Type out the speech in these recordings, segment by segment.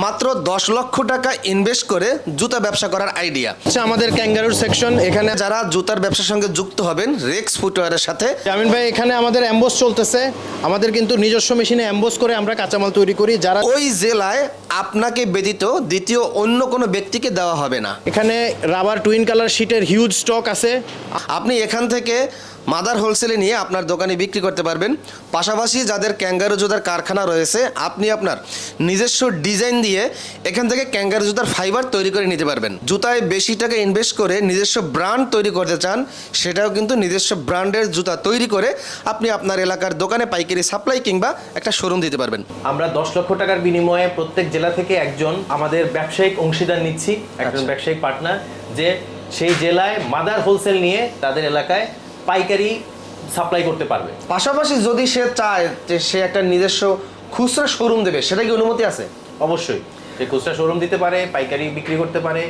মাত্র 10 লক্ষ টাকা ইনভেস্ট করে জুতা ব্যবসা করার আইডিয়া। আচ্ছা, আমাদের ক্যাঙ্গারুর সেকশন এখানে। যারা জুতার ব্যবসার সঙ্গে যুক্ত হবেন রেক্স ফুটওয়্যারের সাথে। জামিন ভাই, এখানে আমাদের অ্যাম্বোস চলতেছে। আমাদের কিন্তু নিজস্ব মেশিনে অ্যাম্বোস করে আমরা কাঁচামাল তৈরি করি, যারা ওই জেলায় আপনাকে ব্যতীত দ্বিতীয় অন্য কোনো ব্যক্তিকে দেওয়া হবে না। এখানে রাবার টুইন কালার শিটের হিউজ স্টক আছে। আপনি এখান থেকে মাদার হোলসেলে নিয়ে আপনার দোকানে বিক্রি করতে পারবেন। পাশাপাশি যাদের ক্যাঙ্গারু জুতার কারখানা রয়েছে, আপনি আপনার নিজস্ব ডিজাইন দিয়ে এখান থেকে ক্যাঙ্গারু জুতার ফাইবার তৈরি করে নিতে পারবেন। জুতায় বেশি টাকা ইনভেস্ট করে নিজস্ব ব্র্যান্ড তৈরি করতে চান, সেটাও কিন্তু নিজস্ব ব্র্যান্ডের জুতা তৈরি করে আপনি আপনার এলাকার দোকানে পাইকারি সাপ্লাই কিংবা একটা শোরুম দিতে পারবেন। আমরা 10 লক্ষ টাকার বিনিময়ে প্রত্যেক জেলা থেকে একজন আমাদের ব্যবসায়িক অংশীদার নিচ্ছি, একজন ব্যবসায়িক পার্টনার, যে সেই জেলায় মাদার হোলসেল নিয়ে তাদের এলাকায় পাইকারি সাপ্লাই করতে পারবে। পাশাপাশি যদি সে চায় যে সে একটা নিজস্ব খুচরা শোরুম দেবে, সেটা কি অনুমতি আছে? অবশ্যই সে খুচরা শোরুম দিতে পারে, পাইকারি বিক্রি করতে পারে,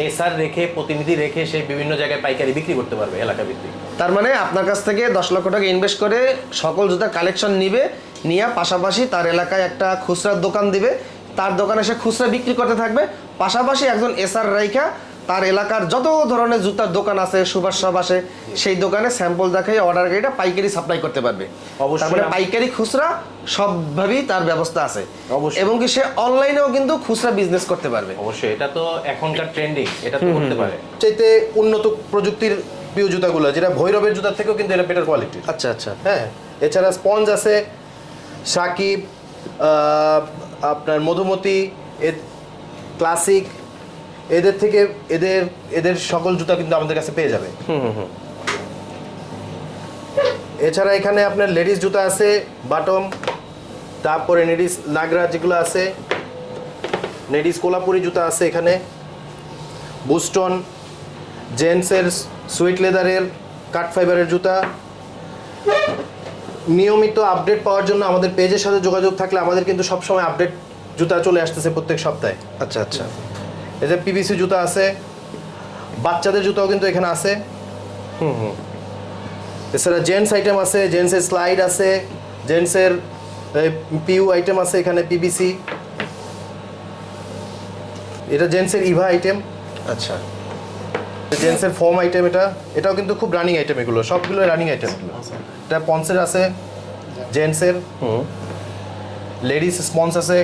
এসআর রেখে প্রতিনিধি রেখে সে বিভিন্ন জায়গায় পাইকারি বিক্রি করতে পারবে এলাকা ভিত্তিক। তার মানে আপনার কাছ থেকে 10 লক্ষ টাকা ইনভেস্ট করে সকল জুতার কালেকশন নিবে, নিয়ে পাশাপাশি তার এলাকায় একটা খুচরার দোকান দিবে, তার দোকানে সে খুচরা বিক্রি করতে থাকবে। পাশাপাশি একজন এসআর রাইখা তার এলাকার যত ধরনের জুতার দোকান আছে, সুভাষ সব আসে, সেই দোকানে স্যাম্পল দেখাই অর্ডার গাড়িটা পাইকারি সাপ্লাই করতে পারবে। অবশ্যই। তারপরে পাইকারি খুচরা সবভাবেই তার ব্যবস্থা আছে। অবশ্যই। এবং কি সে অনলাইনেও কিন্তু খুচরা বিজনেস করতে পারবে। অবশ্যই, এটা তো এখনকার ট্রেন্ডিং, এটা তো করতে পারে। চাইতে উন্নত প্রযুক্তির প্রিয় জুতাগুলো, যেটা ভৈরবের জুতার থেকেও কিন্তু এটা বেটার কোয়ালিটি। আচ্ছা আচ্ছা। হ্যাঁ, এছাড়া স্পঞ্জ আছে, সাকিব, আপনার মধুমতি, ক্লাসিক, এদের থেকে এদের সকল জুতা কিন্তু আমাদের কাছে পেয়ে যাবে। এছাড়া এখানে আপনার লেডিস জুতা আছে, বাটম, তারপরে লেডিস লাগরা যেগুলো আছে, লেডিস কোলাপুরি জুতা আছে এখানে, বুস্টন, জেন্টসের সুইট লেদারের কাট ফাইবারের জুতা। নিয়মিত আপডেট পাওয়ার জন্য আমাদের পেজের সাথে যোগাযোগ থাকলে আমাদের কিন্তু সবসময় আপডেট জুতা চলে আসতেছে প্রত্যেক সপ্তাহে। আচ্ছা আচ্ছা। এই যে পিভিসি জুতা আছে, বাচ্চাদের জুতাও কিন্তু এখানে আছে। এছাড়া জেন্টস আইটেম আছে, জেন্টসের স্লাইড আছে, জেন্টসের পিইউ আইটেম আছে এখানে, পিভিসি। এটা জেন্টসের ইভা আইটেম। আচ্ছা। জেন্টসের ফোম আইটেম, এটাও কিন্তু খুব রানিং আইটেম, এগুলো সবগুলো রানিং আইটেম। এটা পন্সের আছে, জেন্টসের, লেডিস স্পন্স আছে,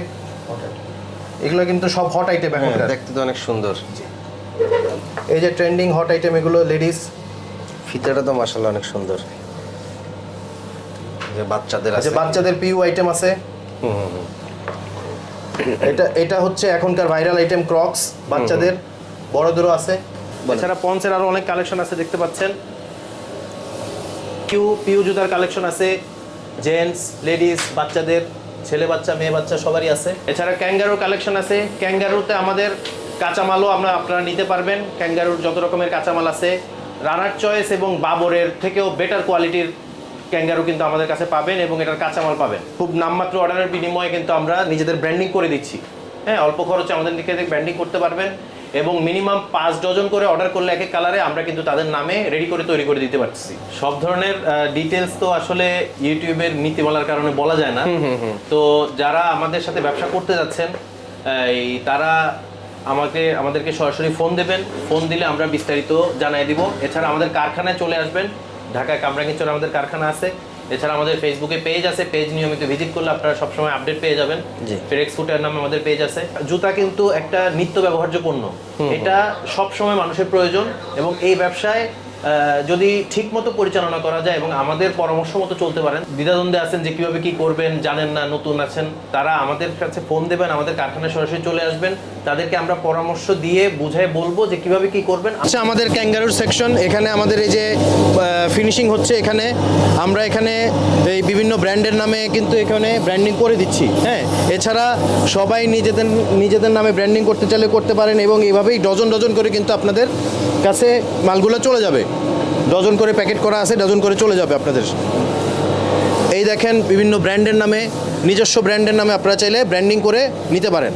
এগুলো কিন্তু সব হট আইটেম এখন। দেখতে তো অনেক সুন্দর। এই যে ট্রেন্ডিং হট আইটেম এগুলো লেডিস। ফিতাটা তো মাশাআল্লাহ অনেক সুন্দর। যে বাচ্চাদের আছে, বাচ্চাদের পিইউ আইটেম আছে। এটা হচ্ছে এখনকার ভাইরাল আইটেম ক্রক্স, বাচ্চাদের, বড়দেরও আছে। এছাড়া পন্সের আরো অনেক কালেকশন আছে, দেখতে পাচ্ছেন। পিইউ জুতার কালেকশন আছে, জেন্টস, লেডিস, বাচ্চাদের, ছেলে বাচ্চা, মেয়ে বাচ্চা সবারই আছে। এছাড়া ক্যাঙ্গারুর কালেকশন আছে। ক্যাঙ্গারুতে আমাদের কাঁচামালও আপনারা নিতে পারবেন। ক্যাঙ্গারুর যত রকমের কাঁচামাল আছে, রানার চয়েস এবং বাবরের থেকেও বেটার কোয়ালিটির ক্যাঙ্গারু কিন্তু আমাদের কাছে পাবেন এবং এটার কাঁচামাল পাবেন। খুব নামমাত্র অর্ডারের বিনিময়ে কিন্তু আমরা নিজেদের ব্র্যান্ডিং করে দিচ্ছি। হ্যাঁ, অল্প খরচে আমাদের দিকে ব্র্যান্ডিং করতে পারবেন এবং মিনিমাম 5 ডজন করে অর্ডার করলে এক এক কালারে আমরা কিন্তু তাদের নামে রেডি করে তৈরি করে দিতে পারছি। সব ধরনের ডিটেলস তো আসলে ইউটিউবের নীতিমালার কারণে বলা যায় না। তো যারা আমাদের সাথে ব্যবসা করতে যাচ্ছেন, তারা আমাদেরকে সরাসরি ফোন দেবেন। ফোন দিলে আমরা বিস্তারিত জানাই দিব। এছাড়া আমাদের কারখানায় চলে আসবেন, ঢাকায় কামরাঙ্গীরচরে আমাদের কারখানা আছে। এছাড়া আমাদের ফেসবুকে পেজ আছে, পেজ নিয়মিত ভিজিট করলে আপনারা সবসময় আপডেট পেয়ে যাবেন। ফেরেক্স ফুটওয়্যার নামে আমাদের পেজ আছে। জুতা কিন্তু একটা নিত্য ব্যবহার্য পণ্য, এটা সবসময় মানুষের প্রয়োজন এবং এই ব্যবসায় যদি ঠিক মতো পরিচালনা করা যায় এবং আমাদের পরামর্শ মতো চলতে পারেন, দ্বিধাদ্বন্দ্বে আছেন যে কিভাবে কি করবেন, জানেন না, নতুন আছেন, তারা আমাদের কাছে ফোন দেবেন, আমাদের কারখানায় সরাসরি চলে আসবেন। তাদেরকে আমরা পরামর্শ দিয়ে বুঝাই বলবো যে কিভাবে কি করবেন। আচ্ছা, আমাদের ক্যাঙ্গারুর সেকশন এখানে আমাদের এই যে ফিনিশিং হচ্ছে, এখানে আমরা এখানে এই বিভিন্ন ব্র্যান্ডের নামে কিন্তু এখানে ব্র্যান্ডিং করে দিচ্ছি। হ্যাঁ, এছাড়া সবাই নিজেদের নামে ব্র্যান্ডিং করতে চাইলে করতে পারেন এবং এইভাবেই ডজন ডজন করে কিন্তু আপনাদের কাছে মালগুলো চলে যাবে। ডজন করে প্যাকেট করা আছে, ডজন করে চলে যাবে আপনাদের। এই দেখেন, বিভিন্ন ব্র্যান্ডের নামে, নিজস্ব ব্র্যান্ডের নামে আপনারা চাইলে ব্র্যান্ডিং করে নিতে পারেন।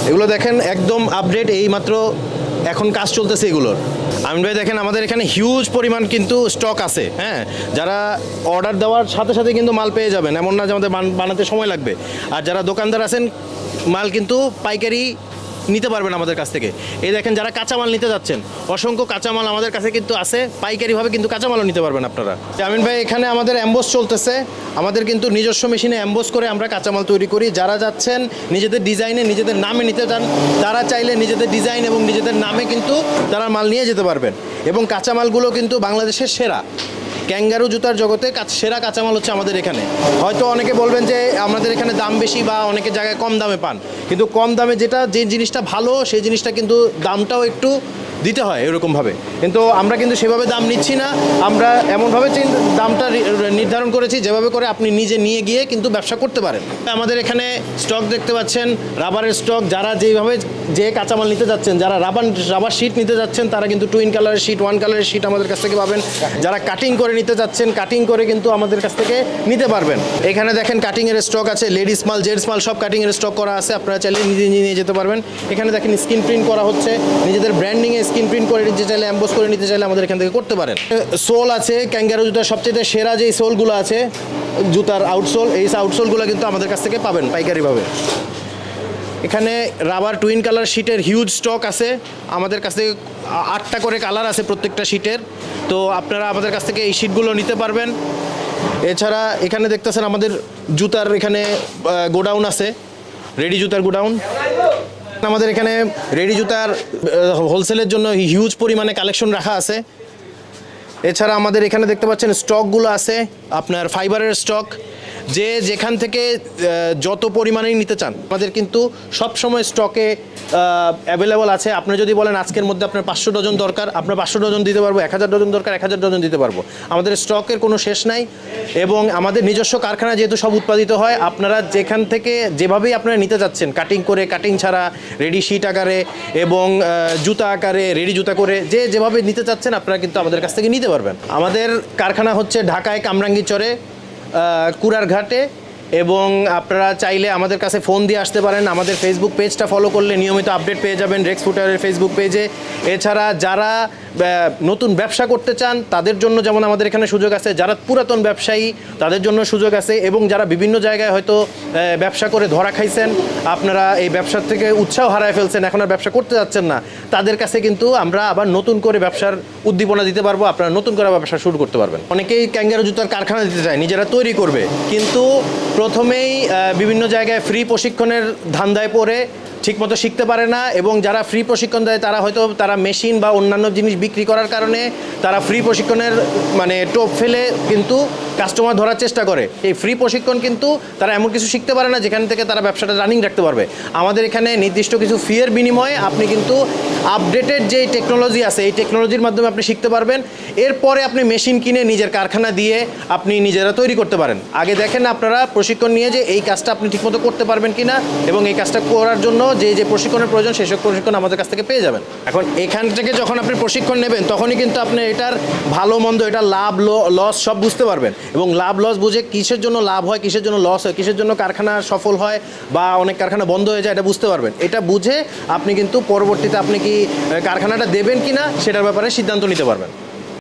এগুলো দেখেন একদম আপডেট, এইমাত্র এখন কাজ চলতেছে এগুলোর। আমিন ভাই, দেখেন আমাদের এখানে হিউজ পরিমাণ কিন্তু স্টক আছে। হ্যাঁ, যারা অর্ডার দেওয়ার সাথে সাথে কিন্তু মাল পেয়ে যাবেন, এমন না যে আমাদের বানাতে সময় লাগবে। আর যারা দোকানদার আছেন, মাল কিন্তু পাইকারি নিতে পারবেন আমাদের কাছ থেকে। এই দেখেন যারা কাঁচামাল নিতে যাচ্ছেন, অসংখ্য কাঁচামাল আমাদের কাছে কিন্তু আছে, পাইকারিভাবে কিন্তু কাঁচামালও নিতে পারবেন আপনারা। আমিন ভাই, এখানে আমাদের অ্যাম্বোস চলতেছে, আমাদের কিন্তু নিজস্ব মেশিনে অ্যাম্বোস করে আমরা কাঁচামাল তৈরি করি। যারা যাচ্ছেন নিজেদের ডিজাইনে নিজেদের নামে নিতে চান, তারা চাইলে নিজেদের ডিজাইন এবং নিজেদের নামে কিন্তু তারা মাল নিয়ে যেতে পারবেন। এবং কাঁচামালগুলো কিন্তু বাংলাদেশের সেরা, ক্যাঙ্গারু জুতার জগতে সেরা কাঁচামাল হচ্ছে আমাদের এখানে। হয়তো অনেকে বলবেন যে আমাদের এখানে দাম বেশি বা অনেকের জায়গায় কম দামে পান, কিন্তু কম দামে যে জিনিসটা ভালো সেই জিনিসটা কিন্তু দামটাও একটু দিতে হয় এরকমভাবে। কিন্তু আমরা কিন্তু সেভাবে দাম নিচ্ছি না, আমরা এমনভাবে দামটা নির্ধারণ করেছি যেভাবে করে আপনি নিজে নিয়ে গিয়ে কিন্তু ব্যবসা করতে পারেন। আমাদের এখানে স্টক দেখতে পাচ্ছেন, রাবারের স্টক। যারা যেভাবে যে কাঁচামাল নিতে যাচ্ছেন, যারা রাবার শিট নিতে যাচ্ছেন, তারা কিন্তু টুইন কালারের শিট, ওয়ান কালারের শিট আমাদের কাছ থেকে পাবেন। যারা কাটিং করে নিতে যাচ্ছেন, কাটিং করে কিন্তু আমাদের কাছ থেকে নিতে পারবেন। এখানে দেখেন কাটিংয়ের স্টক আছে, লেডিস মাল, জেন্টস মাল সব কাটিংয়ের স্টক করা আছে, আপনারা চাইলে নিজে নিয়ে যেতে পারবেন। এখানে দেখেন স্ক্রিন প্রিন্ট করা হচ্ছে, নিজেদের ব্র্যান্ডিংয়ে স্ক্রিন প্রিন্ট করে নিতে চাইলে, অ্যাম্বোস করে নিতে চাইলে আমাদের এখান থেকে করতে পারেন। সোল আছে, ক্যাঙ্গারু জুতার সবচেয়ে সেরা যে সোলগুলো আছে জুতার আউটসোল, এই আউটসোলগুলো কিন্তু আমাদের কাছ থেকে পাবেন পাইকারিভাবে। এখানে রাবার টুইন কালার শিটের হিউজ স্টক আছে আমাদের কাছ থেকে, 8টা করে কালার আছে প্রত্যেকটা শিটের। তো আপনারা আমাদের কাছ থেকে এই শিটগুলো নিতে পারবেন। এছাড়া এখানে দেখতেছেন আমাদের জুতার এখানে গোডাউন আছে, রেডি জুতার গোডাউন। আমাদের এখানে রেডি জুতার হোলসেলের জন্য হিউজ পরিমাণে কালেকশন রাখা আছে। এছাড়া আমাদের এখানে দেখতে পাচ্ছেন স্টকগুলো আছে আপনার ফাইবারের স্টক, যে যেখান থেকে যত পরিমাণেই নিতে চান আমাদের কিন্তু সব সময় স্টকে অ্যাভেলেবল আছে। আপনি যদি বলেন আজকের মধ্যে আপনার 500 ডজন দরকার, আপনার 500 ডজন দিতে পারবো, 1000 ডজন দরকার 1000 ডজন দিতে পারবো। আমাদের স্টকের কোনো শেষ নাই এবং আমাদের নিজস্ব কারখানা যেহেতু সব উৎপাদিত হয়, আপনারা যেখান থেকে যেভাবেই আপনারা নিতে যাচ্ছেন, কাটিং করে, কাটিং ছাড়া, রেডি শিট আকারে এবং জুতা আকারে, রেডি জুতা করে, যে যেভাবে নিতে চাচ্ছেন আপনারা কিন্তু আমাদের কাছ থেকে নিতে পারবেন। আমাদের কারখানা হচ্ছে ঢাকায় কামরাঙ্গীরচরে কুড়ারঘাটে, এবং আপনারা চাইলে আমাদের কাছে ফোন দিয়ে আসতে পারেন। আমাদের ফেসবুক পেজটা ফলো করলে নিয়মিত আপডেট পেয়ে যাবেন রেক্স ফুটওয়্যারের ফেসবুক পেজে। এছাড়া যারা নতুন ব্যবসা করতে চান তাদের জন্য যেমন আমাদের এখানে সুযোগ আছে, যারা পুরাতন ব্যবসায়ী তাদের জন্য সুযোগ আছে, এবং যারা বিভিন্ন জায়গায় হয়তো ব্যবসা করে ধরা খাইছেন, আপনারা এই ব্যবসার থেকে উৎসাহ হারায় ফেলছেন, এখন আর ব্যবসা করতে যাচ্ছেন না, তাদের কাছে কিন্তু আমরা আবার নতুন করে ব্যবসার উদ্দীপনা দিতে পারবো, আপনারা নতুন করে ব্যবসা শুরু করতে পারবেন। অনেকেই ক্যাঙ্গারু জুতার কারখানা দিতে চায়, নিজেরা তৈরি করবে, কিন্তু প্রথমেই বিভিন্ন জায়গায় ফ্রি প্রশিক্ষণের ধান্দায় পড়ে ঠিকমতো শিখতে পারে না, এবং যারা ফ্রি প্রশিক্ষণ দেয় তারা হয়তো তারা মেশিন বা অন্যান্য জিনিস বিক্রি করার কারণে তারা ফ্রি প্রশিক্ষণের মানে টোপ ফেলে কিন্তু কাস্টমার ধরার চেষ্টা করে। এই ফ্রি প্রশিক্ষণ কিন্তু তারা এমন কিছু শিখতে পারে না যেখান থেকে তারা ব্যবসাটা রানিং রাখতে পারবে। আমাদের এখানে নির্দিষ্ট কিছু ফিয়ের বিনিময়ে আপনি কিন্তু আপডেটেড যে টেকনোলজি আছে এই টেকনোলজির মাধ্যমে আপনি শিখতে পারবেন। এরপরে আপনি মেশিন কিনে নিজের কারখানা দিয়ে আপনি নিজেরা তৈরি করতে পারেন। আগে দেখেন আপনারা প্রশিক্ষণ নিয়ে যে এই কাজটা আপনি ঠিকমতো করতে পারবেন কিনা, এবং এই কাজটা করার জন্য যে প্রশিক্ষণের প্রয়োজন সেসব প্রশিক্ষণ আমাদের কাছ থেকে পেয়ে যাবেন। এখন এখান থেকে যখন আপনি প্রশিক্ষণ নেবেন তখনই কিন্তু আপনি এটার ভালো মন্দ, এটা লাভ লস সব বুঝতে পারবেন, এবং লাভ লস বুঝে কিসের জন্য লাভ হয়, কিসের জন্য লস হয়, কিসের জন্য কারখানা সফল হয় বা অনেক কারখানা বন্ধ হয়ে যায়, এটা বুঝতে পারবেন। এটা বুঝে আপনি কিন্তু পরবর্তীতে আপনি কি কারখানাটা দেবেন কিনা সেটার ব্যাপারে সিদ্ধান্ত নিতে পারবেন।